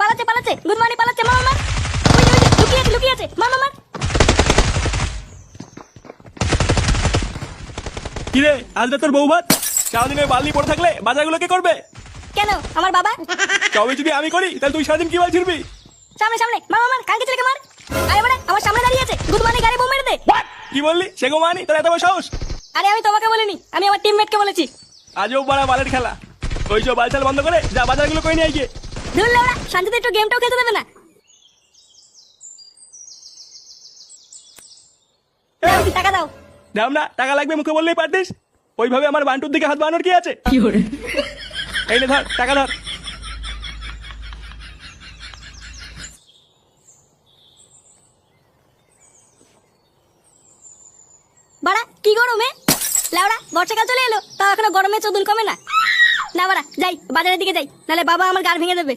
পালাচ্ছে পালাচ্ছে, good morning পালাচ্ছে, মার মার। ওই যে লুকিয়ে আছে লুকিয়ে আছে, মার মার মার। কি রে, আজ তোর বউ ভাত? সারাদিন ওই বালি পড়ে থাকলে বাজারগুলো কে করবে? কেন আমার বাবা? তবে যদি আমি করি তাহলে তুই সারাদিন কি বাল ছিড়বি? সামনে সামনে, মার মার মার, কালকে ছেলেকে মার। আরে বাড়া, আমার সামনে দাঁড়িয়ে আছে, গুড মর্নিং গাড়ি বোম মেরে দে। কি বললি? সে গো মানি তোর এত বড় সাহস? আরে আমি তোমাকে বলিনি, আমি আমার টিমমেটকে বলেছি। আজও বড় বালের খেলা। ওই সব বালছাল বন্ধ করে যা বাজারগুলো করে নিয়ে গিয়ে। ধুর লেওড়া, শান্তিতে একটু গেমটাও খেলতে দেবে না। নাও, টাকা দাও। দাম না, টাকা লাগবে মুখে বললেই পারতিস। ওইভাবে আমার বান্টুর দিকে হাত বানানোর কি আছে? এই নে ধর, টাকা ধর। বাড়া কি গরমে, লেওড়া বর্ষাকাল চলে এলো, তাও এখনো গরমে চোদন কমে না। না বাড়া, যাই বাজারের দিকে যাই, নাহলে বাবা আমার গাড় ভেঙে দেবে।